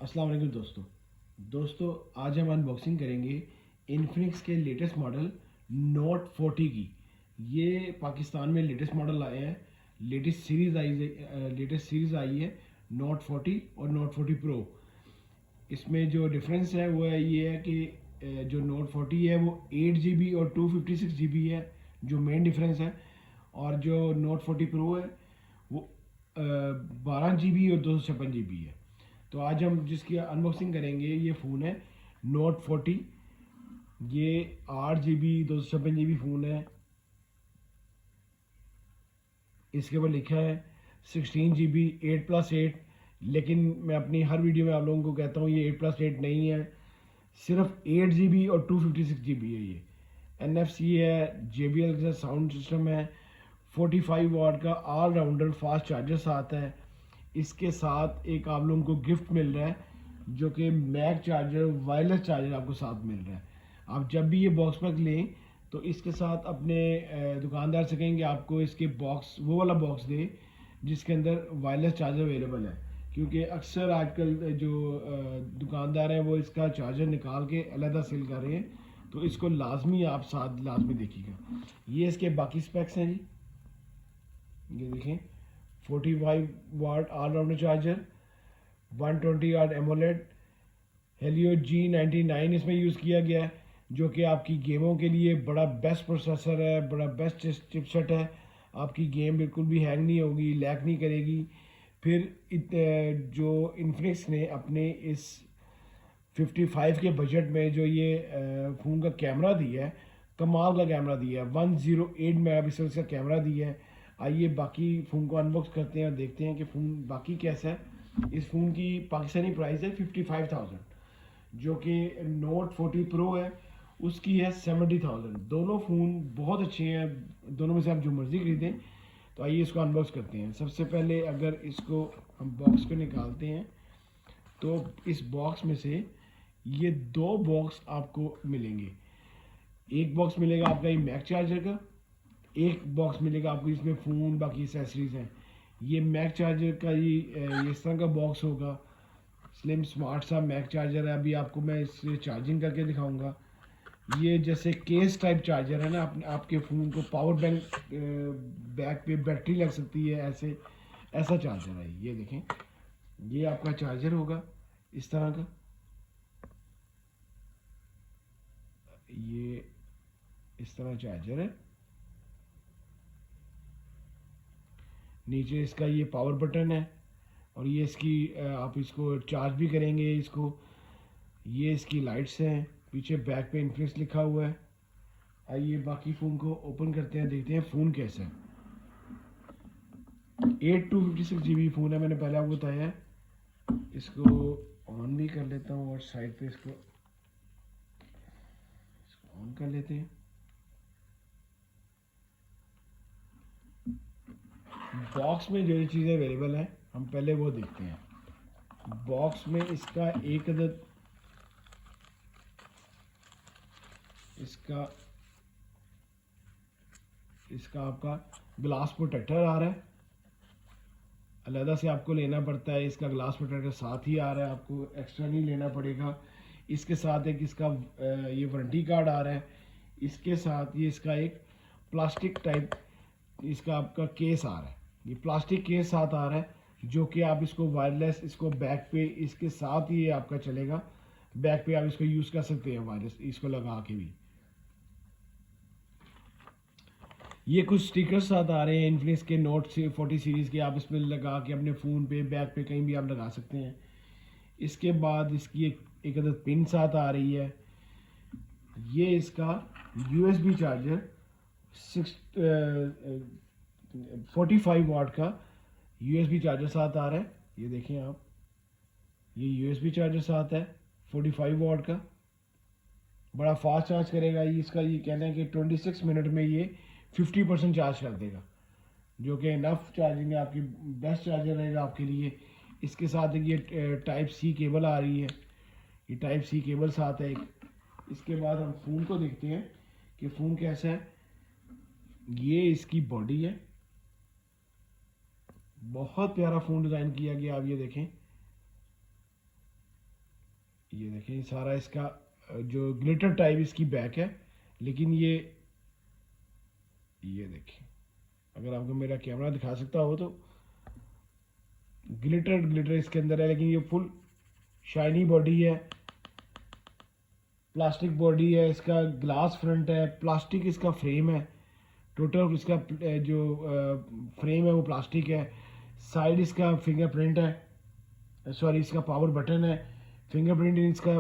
अस्सलाम वालेकुम दोस्तों आज हम अनबॉक्सिंग करेंगे इन्फिनिक्स के लेटेस्ट मॉडल नोट 40 की। ये पाकिस्तान में लेटेस्ट मॉडल आए हैं। लेटेस्ट सीरीज आई है नोट 40 और नोट 40 प्रो। इसमें जो डिफरेंस है वो है ये है कि जो नोट 40 है वो 8 GB और 256 GB है, जो मेन डिफरेंस है। और जो नोट 40 प्रो है वो 12 GB और 256 GB है। तो आज हम जिसकी अनबॉक्सिंग करेंगे ये फ़ोन है नोट 40। ये 8 GB 256 GB फ़ोन है। इसके ऊपर लिखा है 16 GB 8+8। लेकिन मैं अपनी हर वीडियो में आप लोगों को कहता हूँ ये 8+8 नहीं है, सिर्फ 8 GB और 256 GB है। ये NFC है, JBL का साउंड सिस्टम है, 45 वाट का ऑलराउंडर फास्ट चार्जर साथ है। इसके साथ एक आप लोगों को गिफ्ट मिल रहा है जो कि मैक चार्जर, वायरलेस चार्जर आपको साथ मिल रहा है। आप जब भी ये बॉक्स पैक लें तो इसके साथ अपने दुकानदार से कहेंगे आपको इसके बॉक्स, वो वाला बॉक्स दे जिसके अंदर वायरलेस चार्जर अवेलेबल है। क्योंकि अक्सर आजकल जो दुकानदार हैं वो इसका चार्जर निकाल के अलहदा सेल कर रहे हैं, तो इसको लाजमी आप साथ लाजमी देखिएगा। ये इसके बाकी स्पेक्स हैं जी, ये देखें 45 वाट ऑलराउंडर चार्जर, 120 वाट एमोलेड, हेलियो G99 इसमें यूज़ किया गया है, जो कि आपकी गेमों के लिए बड़ा बेस्ट प्रोसेसर है, बड़ा बेस्ट चिपसेट है। आपकी गेम बिल्कुल भी हैंग नहीं होगी, लैग नहीं करेगी। फिर जो इन्फिनिक्स ने अपने इस 55 के बजट में जो ये फ़ोन का कैमरा दिया है, कमाल का कैमरा दिया है, 108 मेगापिक्सल का कैमरा दिया है। आइए बाकी फ़ोन को अनबॉक्स करते हैं और देखते हैं कि फ़ोन बाकी कैसा है। इस फ़ोन की पाकिस्तानी प्राइस है 55,000, जो कि नोट 40 प्रो है उसकी है 70,000। दोनों फ़ोन बहुत अच्छे हैं, दोनों में से आप जो मर्ज़ी खरीदें। तो आइए इसको अनबॉक्स करते हैं। सबसे पहले अगर इसको हम बॉक्स को निकालते हैं तो इस बॉक्स में से ये दो बॉक्स आपको मिलेंगे। एक बॉक्स मिलेगा आपका ये मैक चार्जर का, एक बॉक्स मिलेगा आपको इसमें फ़ोन बाकी एसेसरीज हैं। ये मैक चार्जर का ये इस तरह का बॉक्स होगा, स्लिम स्मार्ट सा मैक चार्जर है। अभी आपको मैं इससे चार्जिंग करके दिखाऊंगा। ये जैसे केस टाइप चार्जर है ना, आपके फ़ोन को पावर बैंक बैक पे बैटरी लग सकती है, ऐसे ऐसा चार्जर है। ये देखें, ये आपका चार्जर होगा इस तरह का। ये इस तरह चार्जर है। नीचे इसका ये पावर बटन है और ये इसकी आप इसको चार्ज भी करेंगे इसको। ये इसकी लाइट्स हैं, पीछे बैक पे इन्फिनिक्स लिखा हुआ है। आइए बाकी फ़ोन को ओपन करते हैं, देखते हैं फ़ोन कैसा है। 8256 GB फ़ोन है, मैंने पहले आपको बताया है। इसको ऑन भी कर लेता हूँ और साइड पे इसको ऑन कर लेते हैं। बॉक्स में जो चीज़ें अवेलेबल हैं हम पहले वो देखते हैं। बॉक्स में इसका एक अदद इसका आपका ग्लास प्रोटेक्टर आ रहा है, अलहदा से आपको लेना पड़ता है। इसका ग्लास प्रोटेक्टर साथ ही आ रहा है, आपको एक्स्ट्रा नहीं लेना पड़ेगा। इसके साथ एक इसका ये वारंटी कार्ड आ रहा है। इसके साथ ये इसका एक प्लास्टिक टाइप इसका आपका केस आ रहा है। ये प्लास्टिक केस साथ आ रहा है, जो कि आप इसको वायरलेस, इसको बैक पे इसके साथ ही आपका चलेगा। बैक पे आप इसको यूज़ कर सकते हैं वायरलेस, इसको लगा के भी। ये कुछ स्टिकर्स साथ आ रहे हैं इन्फिनिक्स के नोट 40 सीरीज़ के, आप इसमें लगा के अपने फ़ोन पे, बैक पे, कहीं भी आप लगा सकते हैं। इसके बाद इसकी एक अदद पिन साथ आ रही है। ये इसका USB चार्जर 45 वाट का USB चार्जर साथ आ रहा है। ये देखें आप, ये USB चार्जर साथ है 45 वाट का, बड़ा फास्ट चार्ज करेगा। ये इसका ये कहना है कि 26 मिनट में ये 50% चार्ज कर देगा, जो कि इनफ चार्जिंग है, आपकी बेस्ट चार्जर रहेगा आपके लिए। इसके साथ एक ये टाइप सी केबल आ रही है, ये टाइप सी केबल साथ है एक। इसके बाद हम फ़ोन को देखते हैं कि फ़ोन कैसा है। ये इसकी बॉडी है, बहुत प्यारा फ़ोन डिज़ाइन किया गया। आप ये देखें, ये देखें सारा इसका जो ग्लिटर टाइप इसकी बैक है, लेकिन ये देखें, अगर आपको मेरा कैमरा दिखा सकता हो तो ग्लिटर इसके अंदर है, लेकिन ये फुल शाइनी बॉडी है, प्लास्टिक बॉडी है, इसका ग्लास फ्रंट है, प्लास्टिक इसका फ्रेम है, टोटल इसका जो फ्रेम है वो प्लास्टिक है। साइड इसका फिंगरप्रिंट है, सॉरी इसका पावर बटन है, फिंगरप्रिंट इसका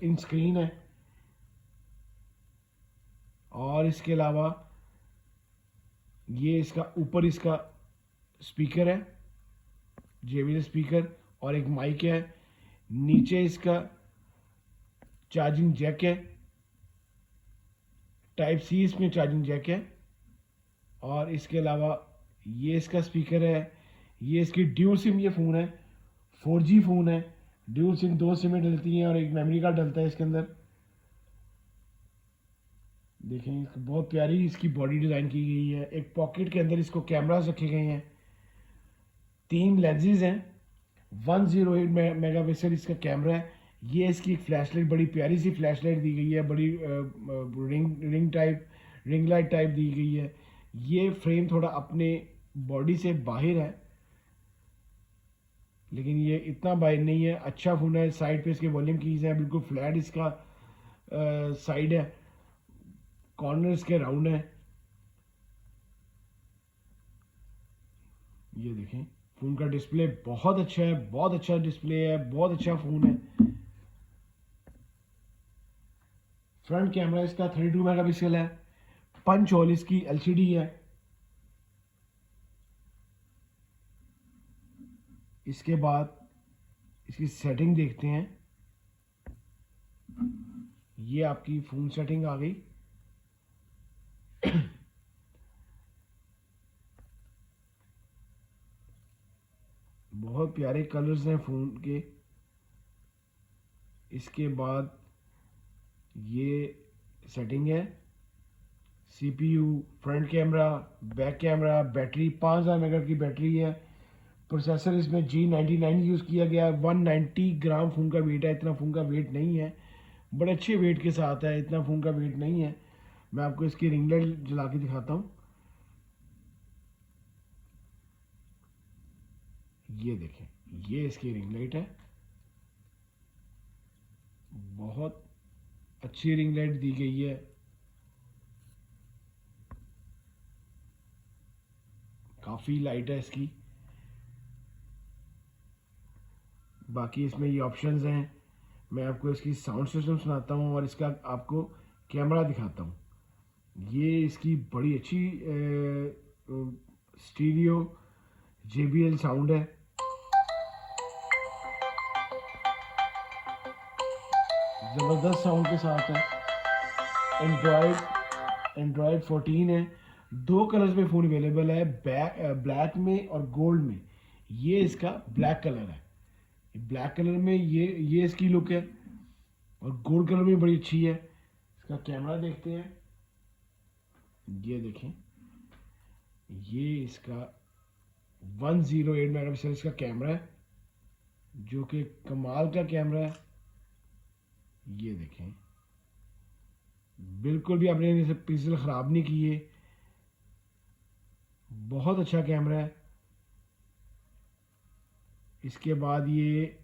इन स्क्रीन है। और इसके अलावा ये इसका ऊपर इसका स्पीकर है, JBL स्पीकर, और एक माइक है। नीचे इसका चार्जिंग जैक है, टाइप सी इसमें चार्जिंग जैक है। और इसके अलावा ये इसका स्पीकर है। ये इसकी ड्यूल सिम ये फ़ोन है, 4G फ़ोन है, ड्यूल सिम, 2 सिमें डलती हैं और एक मेमोरी कार्ड डलता है इसके अंदर। देखें बहुत प्यारी इसकी बॉडी डिज़ाइन की गई है। एक पॉकेट के अंदर इसको कैमरास रखे गए हैं, 3 लेंसेज हैं, 108 मेगापिक्सल इसका कैमरा है। ये इसकी एक फ्लैशलाइट, बड़ी प्यारी सी फ्लैशलाइट दी गई है, बड़ी रिंग लाइट टाइप दी गई है। ये फ्रेम थोड़ा अपने बॉडी से बाहर है, लेकिन ये इतना बाहर नहीं है, अच्छा फ़ोन है। साइड पे इसके वॉल्यूम कीज हैं, बिल्कुल फ्लैट इसका साइड है, कॉर्नर इसके राउंड है। ये देखें फ़ोन का डिस्प्ले बहुत अच्छा है, बहुत अच्छा डिस्प्ले है, बहुत अच्छा फ़ोन है। फ्रंट कैमरा इसका 32 मेगापिक्सल है, पंच होल इसकी LCD है। इसके बाद इसकी सेटिंग देखते हैं। ये आपकी फ़ोन सेटिंग आ गई। बहुत प्यारे कलर्स हैं फ़ोन के। इसके बाद ये सेटिंग है, CPU, front camera, back camera, battery 5000 mega की बैटरी है। प्रोसेसर इसमें G99 यूज़ किया गया है। 190 ग्राम फ़ोन का वेट है, इतना फ़ोन का वेट नहीं है, बड़े अच्छे वेट के साथ है, इतना फ़ोन का वेट नहीं है। मैं आपको इसकी रिंग लाइट जला के दिखाता हूँ। ये देखें, ये इसकी रिंग लाइट है, बहुत अच्छी रिंग लाइट दी गई है। काफ़ी लाइट है इसकी। बाकी इसमें ये ऑप्शंस हैं। मैं आपको इसकी साउंड सिस्टम सुनाता हूँ और इसका आपको कैमरा दिखाता हूँ। ये इसकी बड़ी अच्छी स्टीरियो JBL साउंड है, ज़बरदस्त साउंड के साथ है। एंड्रॉयड 14 है। 2 कलर्स में फ़ोन अवेलेबल है, ब्लैक में और गोल्ड में। ये इसका ब्लैक कलर है, ब्लैक कलर में ये इसकी लुक है, और गोल्ड कलर में बड़ी अच्छी है। इसका कैमरा देखते हैं। ये देखें, ये इसका 108 मेगापिक्सल इसका कैमरा है, जो कि कमाल का कैमरा है। ये देखें, बिल्कुल भी आपने पिक्सल ख़राब नहीं किए, बहुत अच्छा कैमरा है। इसके बाद ये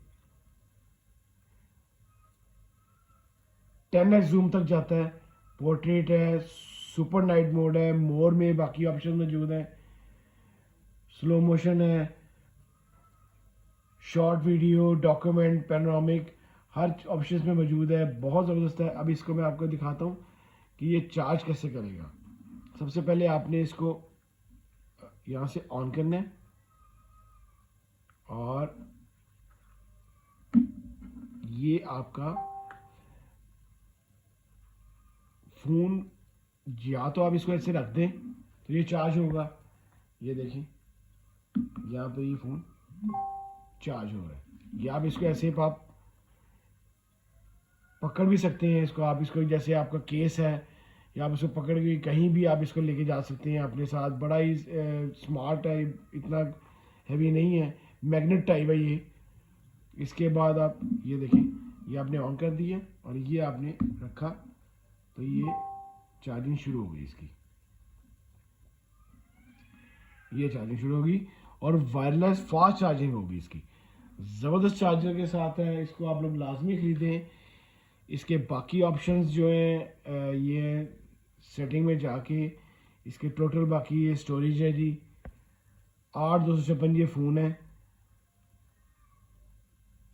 10x जूम तक जाता है, पोर्ट्रेट है, सुपर नाइट मोड है, मोर में बाकी ऑप्शन मौजूद हैं, स्लो मोशन है, शॉर्ट वीडियो, डॉक्यूमेंट, पैनोरामिक, हर ऑप्शन में मौजूद है, बहुत ज़बरदस्त है। अब इसको मैं आपको दिखाता हूँ कि ये चार्ज कैसे करेगा। सबसे पहले आपने इसको यहाँ से ऑन करना है, और ये आपका फ़ोन, या तो आप इसको ऐसे रख दें तो ये चार्ज होगा। ये देखें, यहाँ पे ये फ़ोन चार्ज हो रहा है। या आप इसको ऐसे आप पकड़ भी सकते हैं इसको, आप इसको जैसे आपका केस है, या आप इसको पकड़ के कहीं भी आप इसको लेके जा सकते हैं अपने साथ। बड़ा ही स्मार्ट है, इतना हैवी नहीं है, मैग्नेट टाइप है ये। इसके बाद आप ये देखें, ये आपने ऑन कर दिया और ये आपने रखा तो ये चार्जिंग शुरू हो गई इसकी, ये चार्जिंग शुरू होगी और वायरलेस फास्ट चार्जिंग होगी इसकी। ज़बरदस्त चार्जर के साथ है, इसको आप लोग लाजमी ख़रीदें। इसके बाकी ऑप्शंस जो हैं ये सेटिंग में जाके इसके टोटल बाकी ये स्टोरेज है जी 8/256 ये फ़ोन है।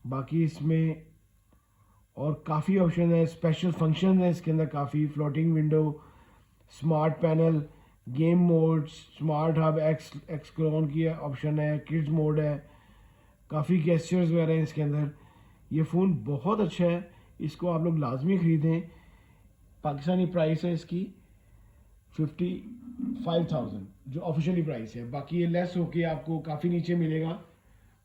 बाकी इसमें और काफ़ी ऑप्शन है, स्पेशल फंक्शन है इसके अंदर काफ़ी, floating window, smart panel, game mode, smart hub, x clone की ऑप्शन है, किड्स मोड है, काफ़ी गेस्चर्स वगैरह हैं इसके अंदर। ये फ़ोन बहुत अच्छा है, इसको आप लोग लाजमी ख़रीदें। पाकिस्तानी प्राइस है इसकी 55,000 जो ऑफिशियली प्राइस है, बाकी ये लेस होके आपको काफ़ी नीचे मिलेगा।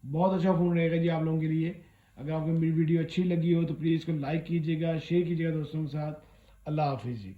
बहुत अच्छा फ़ोन रहेगा जी आप लोगों के लिए। अगर आपको मेरी वीडियो अच्छी लगी हो तो प्लीज़ इसको लाइक कीजिएगा, शेयर कीजिएगा दोस्तों के साथ। अल्लाह हाफिज़ जी।